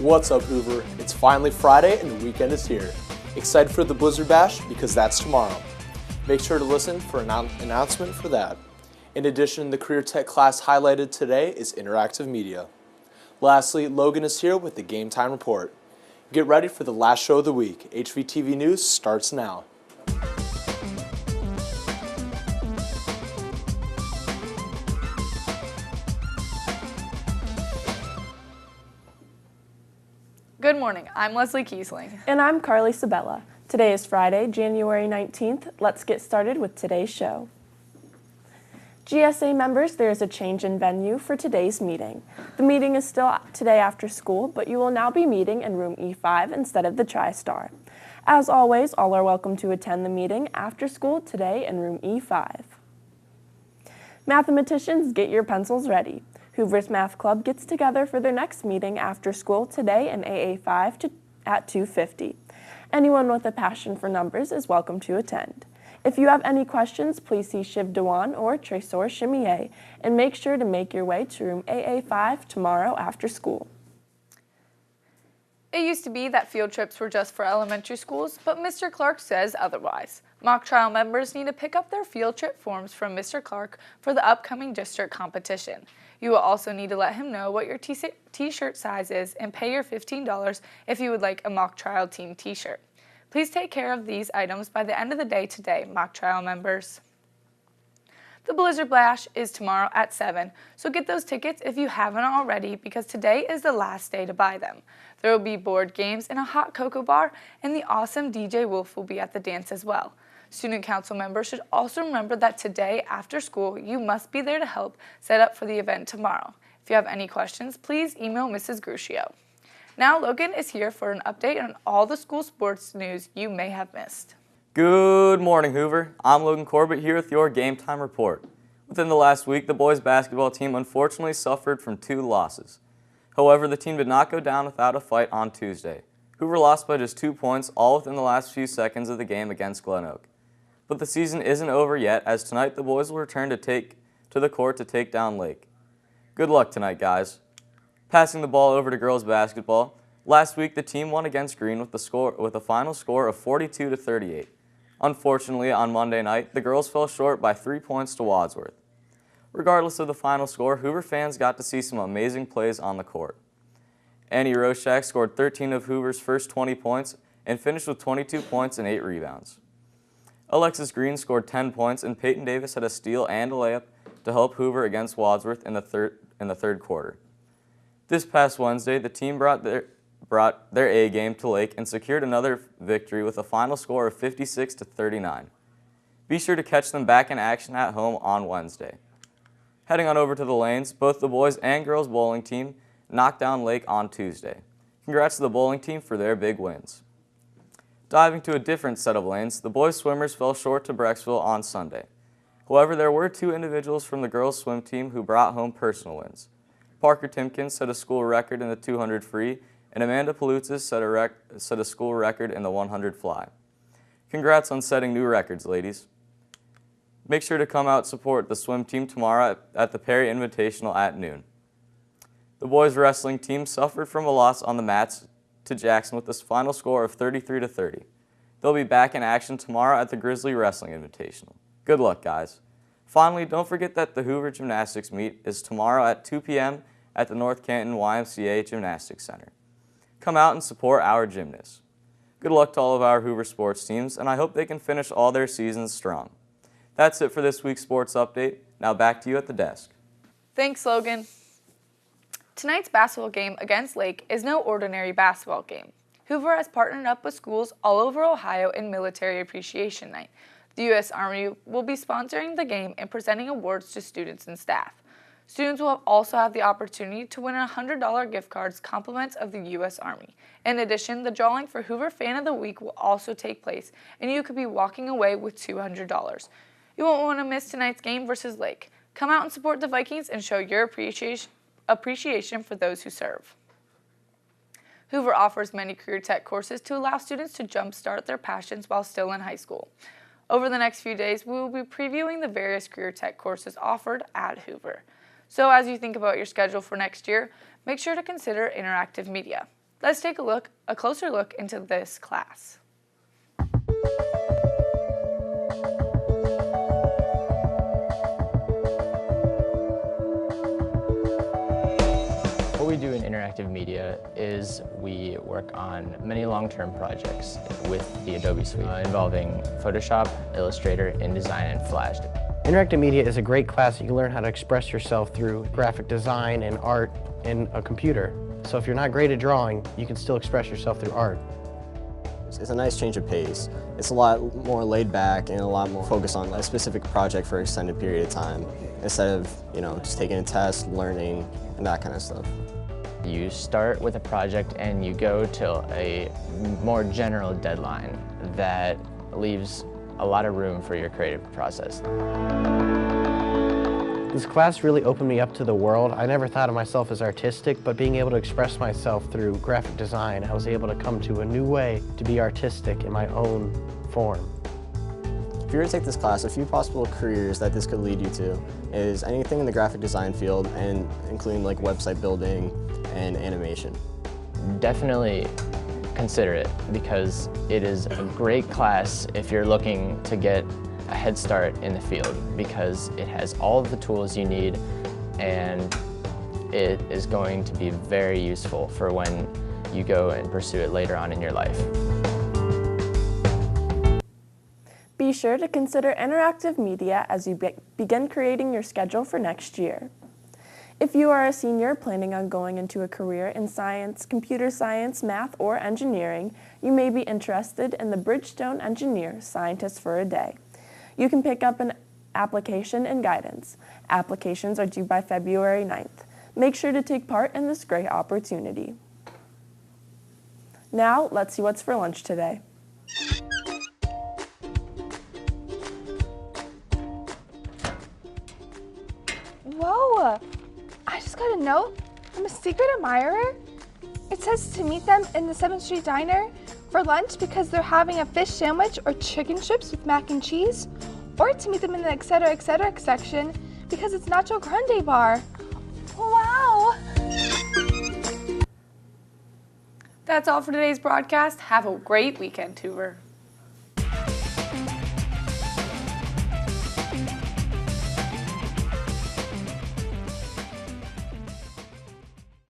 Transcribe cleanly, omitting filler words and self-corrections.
What's up, Hoover? It's finally Friday and the weekend is here. Excited for the Blizzard Bash? Because that's tomorrow. Make sure to listen for an announcement for that. In addition, the Career Tech class highlighted today is interactive media. Lastly, Logan is here with the Game Time Report. Get ready for the last show of the week. HVTV News starts now. Good morning, I'm Leslie Kiesling. And I'm Carly Sabella. Today is Friday, January 19th. Let's get started with today's show. GSA members, there is a change in venue for today's meeting. The meeting is still today after school, but you will now be meeting in room E5 instead of the TriStar. As always, all are welcome to attend the meeting after school today in room E5. Mathematicians, get your pencils ready. Hoover's Math Club gets together for their next meeting after school today in AA5 at 2:50. Anyone with a passion for numbers is welcome to attend. If you have any questions, please see Shiv Dewan or Tresor Chimier, and make sure to make your way to room AA5 tomorrow after school. It used to be that field trips were just for elementary schools, but Mr. Clark says otherwise. Mock trial members need to pick up their field trip forms from Mr. Clark for the upcoming district competition. You will also need to let him know what your t-shirt size is and pay your $15 if you would like a mock trial team t-shirt. Please take care of these items by the end of the day today, mock trial members. The Blizzard Bash is tomorrow at 7, so get those tickets if you haven't already because today is the last day to buy them. There will be board games and a hot cocoa bar, and the awesome DJ Wolf will be at the dance as well. Student council members should also remember that today after school, you must be there to help set up for the event tomorrow. If you have any questions, please email Mrs. Gruccio. Now Logan is here for an update on all the school sports news you may have missed. Good morning, Hoover. I'm Logan Corbett here with your Game Time Report. Within the last week, the boys basketball team unfortunately suffered from 2 losses. However, the team did not go down without a fight on Tuesday. Hoover lost by just 2 points, all within the last few seconds of the game against Glen Oak. But the season isn't over yet, as tonight the boys will return to the court to take down Lake. Good luck tonight, guys. Passing the ball over to girls basketball, last week the team won against Green with a final score of 42-38. Unfortunately, on Monday night, the girls fell short by 3 points to Wadsworth. Regardless of the final score, Hoover fans got to see some amazing plays on the court. Annie Roshak scored 13 of Hoover's first 20 points and finished with 22 points and 8 rebounds. Alexis Green scored 10 points, and Peyton Davis had a steal and a layup to help Hoover against Wadsworth in the third quarter. This past Wednesday, the team brought their A game to Lake and secured another victory with a final score of 56-39. Be sure to catch them back in action at home on Wednesday. Heading on over to the lanes, both the boys and girls bowling team knocked down Lake on Tuesday. Congrats to the bowling team for their big wins. Diving to a different set of lanes, the boys swimmers fell short to Brecksville on Sunday. However, there were 2 individuals from the girls swim team who brought home personal wins. Parker Timkins set a school record in the 200 free, and Amanda Palutzis set a school record in the 100 fly. Congrats on setting new records, ladies. Make sure to come out and support the swim team tomorrow at the Perry Invitational at noon. The boys wrestling team suffered from a loss on the mats to Jackson with this final score of 33-30. They'll be back in action tomorrow at the Grizzly Wrestling Invitational. Good luck, guys. Finally, don't forget that the Hoover Gymnastics meet is tomorrow at 2 p.m. at the North Canton YMCA Gymnastics Center. Come out and support our gymnasts. Good luck to all of our Hoover sports teams, and I hope they can finish all their seasons strong. That's it for this week's sports update. Now back to you at the desk. Thanks, Logan. Tonight's basketball game against Lake is no ordinary basketball game. Hoover has partnered up with schools all over Ohio in Military Appreciation Night. The U.S. Army will be sponsoring the game and presenting awards to students and staff. Students will also have the opportunity to win $100 gift cards compliments of the U.S. Army. In addition, the drawing for Hoover Fan of the Week will also take place, and you could be walking away with $200. You won't want to miss tonight's game versus Lake. Come out and support the Vikings and show your appreciation for those who serve. Hoover offers many career tech courses to allow students to jumpstart their passions while still in high school. Over the next few days, we will be previewing the various career tech courses offered at Hoover. So as you think about your schedule for next year, make sure to consider interactive media. Let's take a closer look into this class. What we do in interactive media is we work on many long-term projects with the Adobe Suite involving Photoshop, Illustrator, InDesign, and Flash. Interactive media is a great class. You can learn how to express yourself through graphic design and art in a computer. So if you're not great at drawing, you can still express yourself through art. It's a nice change of pace. It's a lot more laid back and a lot more focused on a specific project for an extended period of time instead of, just taking a test, learning, and that kind of stuff. You start with a project and you go to a more general deadline that leaves a lot of room for your creative process. This class really opened me up to the world. I never thought of myself as artistic, but being able to express myself through graphic design, I was able to come to a new way to be artistic in my own form. If you were to take this class, a few possible careers that this could lead you to is anything in the graphic design field, and including like website building and animation. Definitely consider it because it is a great class if you're looking to get a head start in the field, because it has all of the tools you need and it is going to be very useful for when you go and pursue it later on in your life. Be sure to consider interactive media as you begin creating your schedule for next year. If you are a senior planning on going into a career in science, computer science, math, or engineering, you may be interested in the Bridgestone Engineer Scientist for a Day. You can pick up an application and guidance. Applications are due by February 9th. Make sure to take part in this great opportunity. Now, let's see what's for lunch today. Whoa! I just got a note from a secret admirer. It says to meet them in the 7th Street Diner for lunch because they're having a fish sandwich or chicken strips with mac and cheese, or to meet them in the etc. section because it's Nacho Grande bar. Wow! That's all for today's broadcast. Have a great weekend, Hoover.